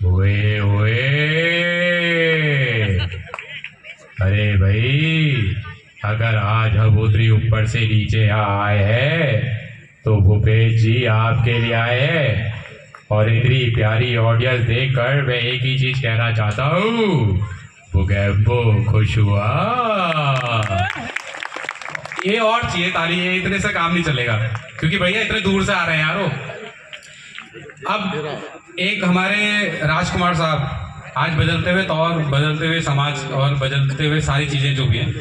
ओए ओए, अरे भाई, अगर आज हबूद्री ऊपर से नीचे आए हैं तो भूपेश जी आपके लिए आए हैं। और इतनी प्यारी ऑडियंस देखकर मैं एक ही चीज कहना चाहता हूँ, वो खुश हुआ। ये और चाहिए ताली, ये इतने से काम नहीं चलेगा, क्योंकि भैया इतने दूर से आ रहे हैं यारो। अब एक हमारे राजकुमार साहब, आज बदलते हुए तौर, बदलते हुए समाज और बदलते हुए सारी चीजें जो भी हैं,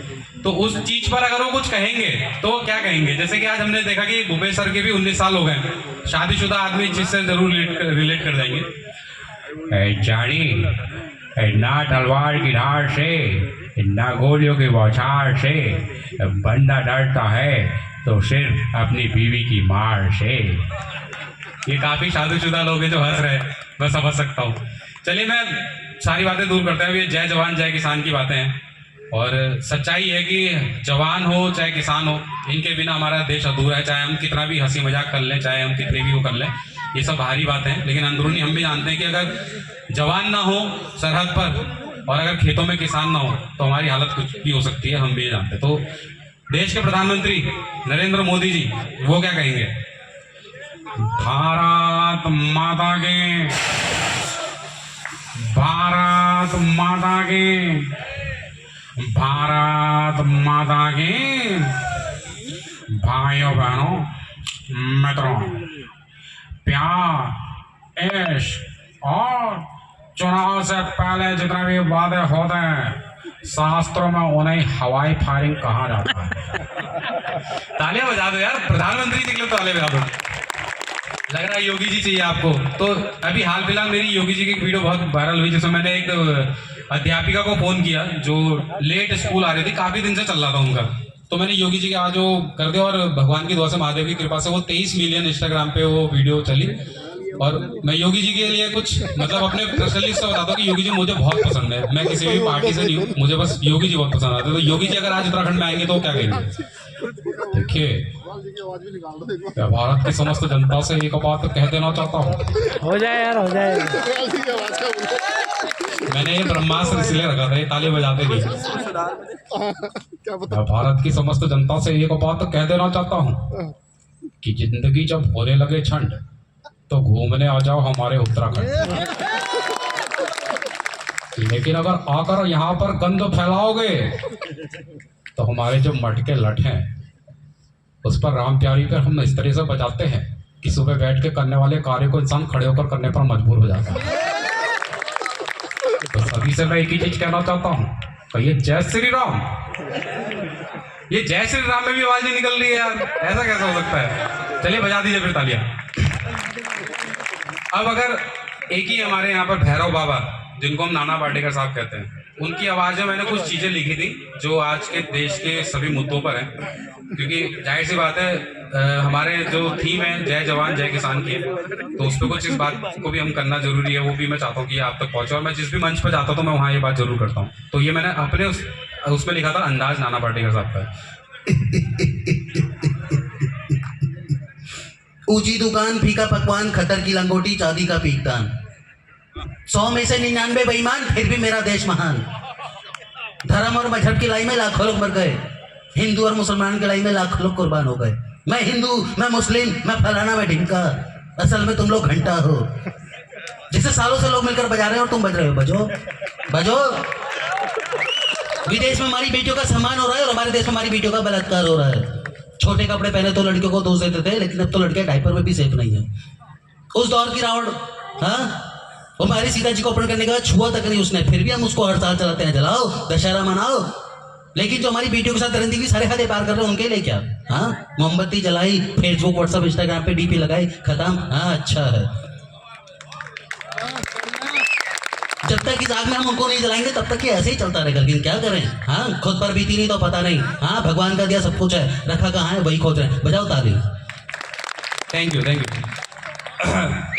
तो उस चीज पर अगर वो कुछ कहेंगे तो क्या कहेंगे? जैसे कि आज हमने देखा कि भूपेश सर के भी 19 साल हो गए, शादीशुदा आदमी इस चीज से जरूर रिलेट कर जाएंगे। जानी ना तलवार की धार से, ना गोलियों की बौछार से बंदा डरता है तो सिर्फ अपनी बीवी की मार से। ये काफी शादीशुदा लोग हैं जो हंस रहे हैं, मैं समझ सकता हूँ। चलिए, मैं सारी बातें दूर करता हूँ। ये जय जवान जय किसान की बातें हैं, और सच्चाई है कि जवान हो चाहे किसान हो, इनके बिना हमारा देश अधूरा है। चाहे हम कितना भी हंसी मजाक कर लें, चाहे हम कितने भी वो कर लें, ये सब बाहरी बातें हैं, लेकिन अंदरूनी हम भी जानते हैं कि अगर जवान ना हो सरहद पर और अगर खेतों में किसान ना हो तो हमारी हालत कुछ भी हो सकती है, हम भी जानते हैं। तो देश के प्रधानमंत्री नरेंद्र मोदी जी वो क्या कहेंगे? भारत माता के, भारत माता के, भारत माता के। भाइयों बहनों मित्रों, प्यार, इश्क और चुनाव से पहले जितने भी वादे होते हैं, शास्त्रों में उन्हें हवाई फायरिंग कहा जाता है। तालियां बजा दो यार, प्रधानमंत्री जी के लिए तालियां बजा दो। लग रहा है योगी जी चाहिए आपको। तो अभी हाल फिलहाल मेरी योगी जी की एक वीडियो बहुत वायरल हुई, जिसमें मैंने एक अध्यापिका को फोन किया जो लेट स्कूल आ रही थी, काफी दिन से चल रहा था उनका। तो मैंने योगी जी के आज वो कर दिया, और भगवान की दुआ से, महादेव की कृपा से वो 23 मिलियन इंस्टाग्राम पे वो वीडियो चली। और मैं योगी जी के लिए कुछ मतलब अपने पर्सनली से बताता हूँ कि योगी जी मुझे बहुत पसंद है। मैं किसी भी पार्टी से नहीं हूँ, मुझे बस योगी जी बहुत पसंद आते हैं। तो योगी जी अगर आज उत्तराखंड में आएंगे तो क्या कहेंगे? देखिए, भारत की समस्त जनता से एक बात कह देना चाहता हूँ। हो जाए यार, हो जाए। मैंने ये ब्रह्मास्त्र इसलिए रखा था, ये ताली बजाते नहीं। मैं भारत की समस्त जनता से एक बात कह देना चाहता हूँ कि जिंदगी जब होने लगे ठंड तो घूमने आ जाओ हमारे उत्तराखंड। लेकिन अगर आकर यहाँ पर गंद फैलाओगे तो हमारे जो मटके लठ हैं उस पर राम प्यारी पर हम इस तरह से बजाते हैं कि सुबह बैठ के करने वाले कार्य को इंसान खड़े होकर करने पर मजबूर हो जाता है। तो सभी से मैं एक ही चीज कहना चाहता हूँ, कहिए जय श्री राम। ये जय श्री राम में भी आवाज नहीं निकल रही है यार, ऐसा कैसा हो सकता है? चलिए बजा दीजिए फिर तालियां। अब अगर एक ही हमारे यहाँ पर भैरव बाबा, जिनको हम नाना पाटेकर साहब कहते हैं, उनकी आवाज में मैंने कुछ चीजें लिखी थी जो आज के देश के सभी मुद्दों पर हैं। क्योंकि जाहिर सी बात है, हमारे जो थीम है जय जवान जय किसान की है, तो उस पर कुछ इस बात को भी हम करना जरूरी है। वो भी मैं चाहता हूँ कि आप तक पहुंचे, और मैं जिस भी मंच पर जाता हूँ तो मैं वहाँ ये बात जरूर करता हूँ। तो ये मैंने अपने उसमें लिखा था, अंदाज नाना पाटेकर साहब का। ऊंची दुकान, फीका पकवान, खतर की लंगोटी, चांदी का पीकदान, 100 में से 99 बेईमान, फिर भी मेरा देश महान। धर्म और मजहब की लड़ाई में लाखों लोग मर गए, हिंदू और मुसलमान की लड़ाई में लाखों लोग कुर्बान हो गए। मैं हिंदू, मैं मुस्लिम, मैं फलाना, मैं ढिमका, असल में तुम लोग घंटा हो, जिसे सालों से लोग मिलकर बजा रहे हैं और तुम बज रहे हो। बजो बजो। विदेश में हमारी बेटियों का सम्मान हो रहा है और हमारे देश में हमारी बेटियों का बलात्कार हो रहा है। छोटे कपड़े पहने तो लड़कियों को दोष देते थे, लेकिन अब तो लड़के डायपर में भी सेफ नहीं है। उस दौर की रावण, हाँ, हमारी सीता जी को अपहरण करने के बाद छुआ तक नहीं उसने, फिर भी हम उसको हर साल चलाते हैं, जलाओ दशहरा मनाओ। लेकिन जो हमारी बेटियों के साथ दरिंदगी सारे हद पार कर रहे हैं, उनके लिए क्या? हाँ, मोमबत्ती जलाई, फेसबुक व्हाट्सएप इंस्टाग्राम पे डीपी लगाई, खत्म। हाँ, अच्छा है। जब तक इस आग में हम उनको नहीं जलाएंगे तब तक ये ऐसे ही चलता रहेगा। लेकिन क्या करें? हाँ, खुद पर बीती नहीं तो पता नहीं। हाँ, भगवान का दिया सब कुछ है, रखा कहाँ है वही खोज रहे हैं। बजाओ ताली। Thank you, thank you.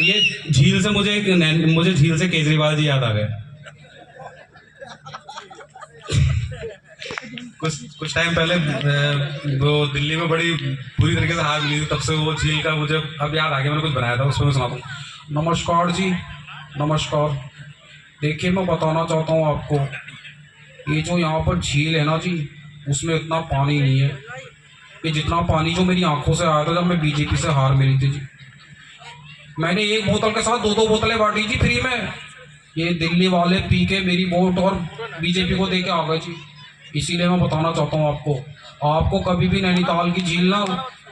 ये झील से मुझे झील से केजरीवाल जी याद आ गए। कुछ टाइम पहले वो दिल्ली में बड़ी बुरी तरीके से हार मिली, तब से वो झील का मुझे अब याद आ गया। मैंने कुछ बनाया था, उसमें मैं सुनाता हूँ। नमस्कार जी, नमस्कार। देखिए मैं बताना चाहता हूँ आपको, ये जो यहाँ पर झील है ना जी, उसमें इतना पानी नहीं है। ये जितना पानी जो मेरी आंखों से आया था जब मैं बीजेपी से हार मिली थी जी, मैंने एक बोतल के साथ दो दो बोतलें बांटी जी फ्री में। ये दिल्ली वाले पी के मेरी वोट और बीजेपी को दे के आ गए जी। इसीलिए मैं बताना चाहता हूँ आपको, आपको कभी भी नैनीताल की झील ना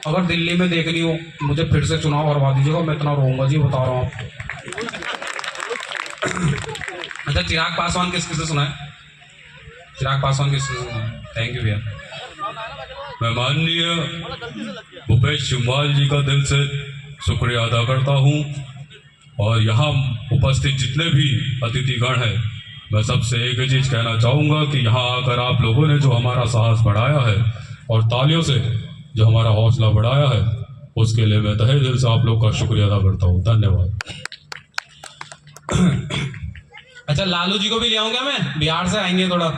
अगर दिल्ली में देखनी हो, मुझे फिर से चुनाव करवा दीजिएगा, मैं इतना रोऊंगा जी, बता रहा हूँ आपको। अच्छा, चिराग पासवान किस किससे सुना है? चिराग पासवान किससे सुना है? थैंक यू भैया। मैं माननीय भूपेश चुम्बाल जी का दिल से शुक्रिया अदा करता हूँ, और यहाँ उपस्थित जितने भी अतिथिगण हैं, मैं सबसे एक ही चीज़ कहना चाहूँगा कि यहाँ आकर आप लोगों ने जो हमारा साहस बढ़ाया है और तालियों से जो हमारा हौसला बढ़ाया है, उसके लिए मैं तहे दिल से आप लोग का शुक्रिया अदा करता हूँ। धन्यवाद। अच्छा, लालू जी को भी ले आऊँ क्या मैं? बिहार से आएंगे थोड़ा।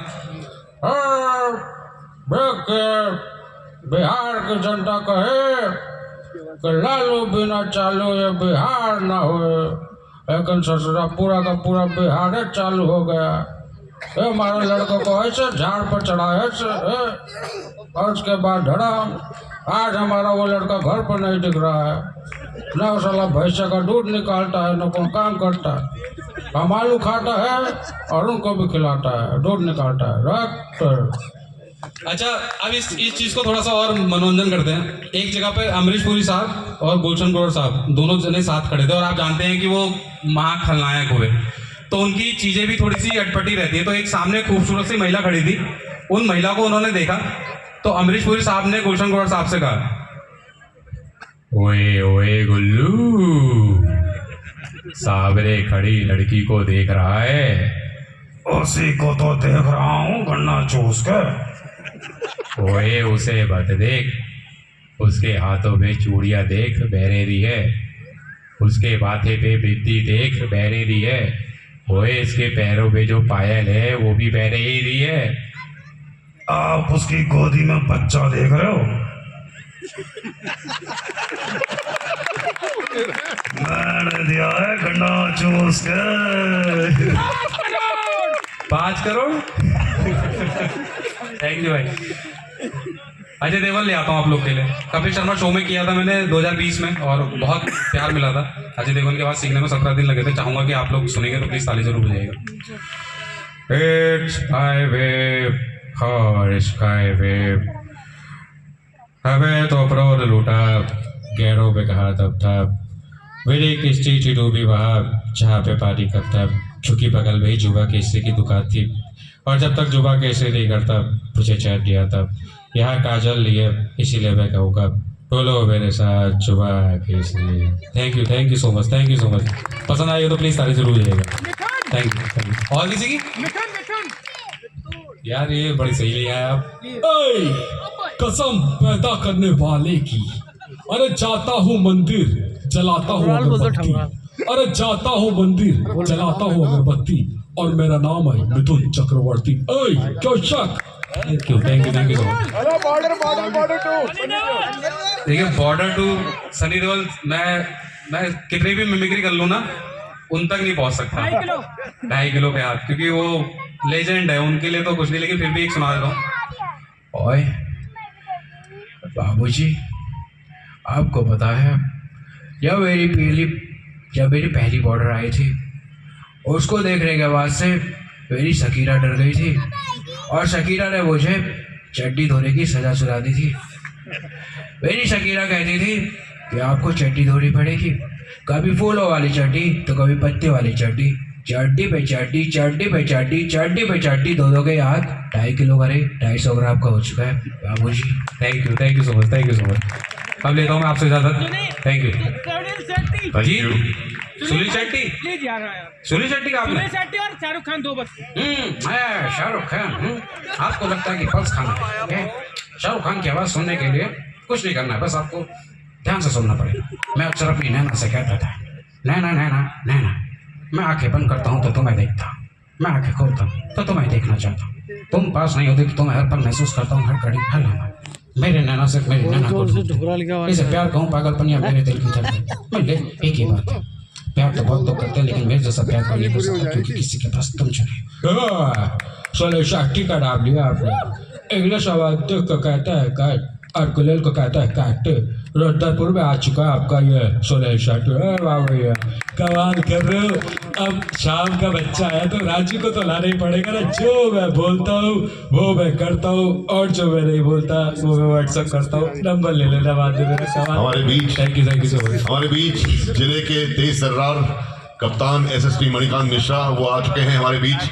बिहार की जनता कहे कि लालू बिना चालू ये बिहार ना हो, लेकिन ससुरा पूरा का पूरा बिहार चालू हो गया। ये हमारे लड़कों को ऐसे झाड़ पर चढ़ाया और उसके बाद धड़ाम, आज हमारा वो लड़का घर पर नहीं दिख रहा है, न साला भैंसा का दूध निकालता है, न कोई काम करता है। हम आलू खाता है और उनको भी खिलाता है, दूध निकालता है। रख। अच्छा, अब इस चीज को थोड़ा सा और मनोरंजन करते हैं। एक जगह पे अमरीश पुरी साहब और गुलशन ग्रोवर साहब दोनों जने साथ खड़े थे, और आप जानते हैं कि वो महाखलनायक हुए, तो उनकी चीजें भी थोड़ी सी अटपटी रहती है। तो एक सामने खूबसूरत सी महिला खड़ी थी, उन महिला को उन्होंने देखा, तो अमरीश पुरी साहब ने गुलशन ग्रोवर साहब से कहा, ओए ओए गुल्लू, साबरे खड़ी लड़की को देख रहा है? उसी को तो देख रहा हूँ, गन्ना चूस कर। ओए उसे मत देख, उसके हाथों में चूड़ियां देख, बहरेरी है। उसके माथे पे बिंदी देख, बहरेरी है। ओए इसके पैरों पे जो पायल है वो भी बहरेरी है। आप उसकी गोदी में बच्चा देख रहे हो? मैंने दिया है गन्ना चूस के 5 करोड़। थैंक यू भाई। अजय देवगन ले आता हूँ आप लोग के लिए। कपिल शर्मा शो में किया था मैंने 2020 में, और बहुत प्यार मिला था। अजय देवगन के बाद सीखने में 17 दिन लगे थे। चाहूंगा कि आप लोग सुनेंगे तो प्लीज ताली जरूर बजाइएगा। It's my wave, और स्काई वेव, हमें तो अप्रोल लूटा, गैरों पे कहा तब था, मेरी किस्ती थी डूबी वहाँ जहाँ पे पानी करता, चूंकि बगल में ही जुबा केसरी की दुकान थी, और जब तक जुबा केसरी नहीं करता मुझे चैन दिया था। यहाँ काजल लिए, इसीलिए मैं कहूँगा बोलो मेरे साथ जुबा Kesari. Thank you so much, thank you so much. पसंद आई हो तो प्लीज ताली जरूर जाइएगा। Thank you. और किसी की? यार ये बड़ी सही लिया है आप। कसम पैदा करने वाले की, अरे जाता हूँ मंदिर जलाता हूँ अगरबत्ती, अरे जाता हूँ मंदिर जलाता हूँ अगरबत्ती, और मेरा नाम है मिथुन चक्रवर्ती। क्यों शक? Thank you so much. देखिए, बॉर्डर टू सनी देओल, मैं कितनी भी मिमिक्री कर लूँ ना, उन तक नहीं पहुंच सकता। 2.5 किलो के हाथ, क्योंकि वो लेजेंड है, उनके लिए तो कुछ नहीं, लेकिन फिर भी एक सुना देता हूँ। ओए बाबूजी, आपको पता है जब मेरी पहली बॉर्डर आई थी, उसको देखने के बाद से मेरी शकीरा डर गई थी, और शकीरा ने मुझे चड्डी धोने की सजा सुना दी थी। मेरी शकीरा कहती थी कि आपको चड्डी धोनी पड़ेगी, कभी फूलों वाली चड्डी तो कभी पत्ते वाली चड्डी, चड्डी पे चड्डी, चड्डी पे चड्डी, चड्डी पे चड्डी, दोगे याद 2.5 किलो करे 250 ग्राम का हो चुका है बाबूजी। Thank you so much, thank you so much. अब लेता हूँ मैं आपसे इजाजत। थैंक यू भाजी। सुनील शेट्टी, सुनील शेट्टी का आपने? और शाहरुख खान 2 बच्चे। शाहरुख खान, आपको लगता है कि पल्स खाना है? शाहरुख खान की आवाज सुनने के लिए कुछ नहीं करना है, बस आपको ध्यान से सुनना पड़ेगा। मैं अक्सर अपनी नैना से कहता था, नैना नैना नैना, मैं आंखें बंद करता हूँ तो तुम्हें देखता, मैं आंखें खोलता हूँ तो तुम्हें देखना चाहता हूँ, तुम पास नहीं होती तो तुम्हें हर पल महसूस करता हूँ, हर घड़ी हर लम्हा। मेरे नैना से मेरी नैना को, इसे प्यार कहूँ पागलपन या मेरे दिल की धड़कन, मैं एक ही बात है। प्यार तो बहुत लोग करते हैं लेकिन मेरे जैसा प्यार कोई नहीं कर सकता क्योंकि किसी के पास तुम चुने। सोले शाटी का नाम लिया आपने। इंग्लिश शब्द को कहता है काट और गुलेल को कहता है काट। रुद्रपुर में आ चुका है आपका ये सोले शाटी। वाह भैया कमाल कर रहे हो। अब शाम का बच्चा है तो राजू को तो लाना ही पड़ेगा ना। जो मैं बोलता हूँ वो मैं करता हूँ और जो मैं नहीं बोलता वो मैं व्हाट्सएप करता हूँ। नंबर ले लेना बाद में मेरा। कमाल। हमारे बीच थैंक यू सो मच। हमारे बीच जिले के तेज सर्रार कप्तान एसएसटी मणिकांत मिश्रा वो आ चुके हैं हमारे बीच।